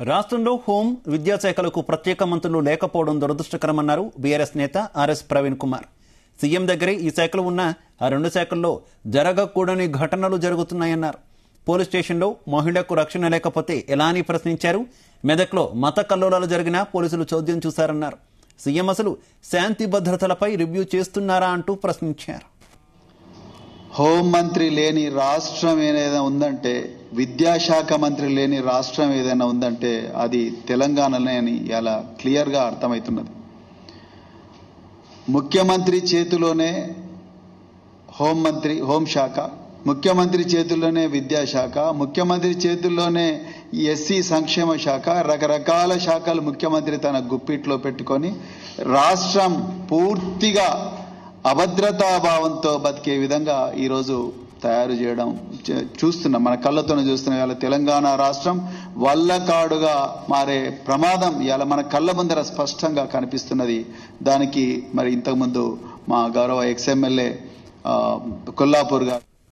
రాష్ట్రంలో హోం విద్యాశాఖలకు ప్రత్యేక మంత్రులు లేకపోవడం దురదృష్టకరమన్నారు బీఆర్ఎస్ నేత ఆర్ఎస్ ప్రవీణ్ కుమార్. సీఎం దగ్గరే ఈ శాఖలు ఉన్న ఆ రెండు శాఖల్లో జరగకూడని ఘటనలు జరుగుతున్నాయన్నారు. పోలీస్ స్టేషన్లో మహిళకు రక్షణ లేకపోతే ఎలా అని ప్రశ్నించారు. మెదక్లో మత కల్లోలాలు జరిగినా పోలీసులు చోద్యం చూశారన్నారు. సీఎం అసలు శాంతి భద్రతలపై రివ్యూ చేస్తున్నారా అంటూ ప్రశ్నించారు. హోంమంత్రి లేని రాష్ట్రం ఏదైనా ఉందంటే, విద్యాశాఖ మంత్రి లేని రాష్ట్రం ఏదైనా ఉందంటే అది తెలంగాణనే అని ఇలా క్లియర్గా అర్థమవుతున్నది. ముఖ్యమంత్రి చేతిలోనే హోంశాఖ, ముఖ్యమంత్రి చేతుల్లోనే విద్యాశాఖ, ముఖ్యమంత్రి చేతుల్లోనే ఎస్సీ సంక్షేమ శాఖ, రకరకాల శాఖలు ముఖ్యమంత్రి తన గుప్పిట్లో పెట్టుకొని రాష్ట్రం పూర్తిగా అభద్రతాభావంతో బతికే విధంగా ఈరోజు తయారు చేయడం చూస్తున్నాం, మన కళ్ళతోనే చూస్తున్నాం. ఇవాళ తెలంగాణ రాష్ట్రం వల్లకాడుగా మారే ప్రమాదం ఇవాళ మన కళ్ళ ముందర స్పష్టంగా కనిపిస్తున్నది. దానికి మరి ఇంతకుముందు మా గౌరవ ఎక్స్ఎమ్మెల్యే కొల్లాపూర్ గారు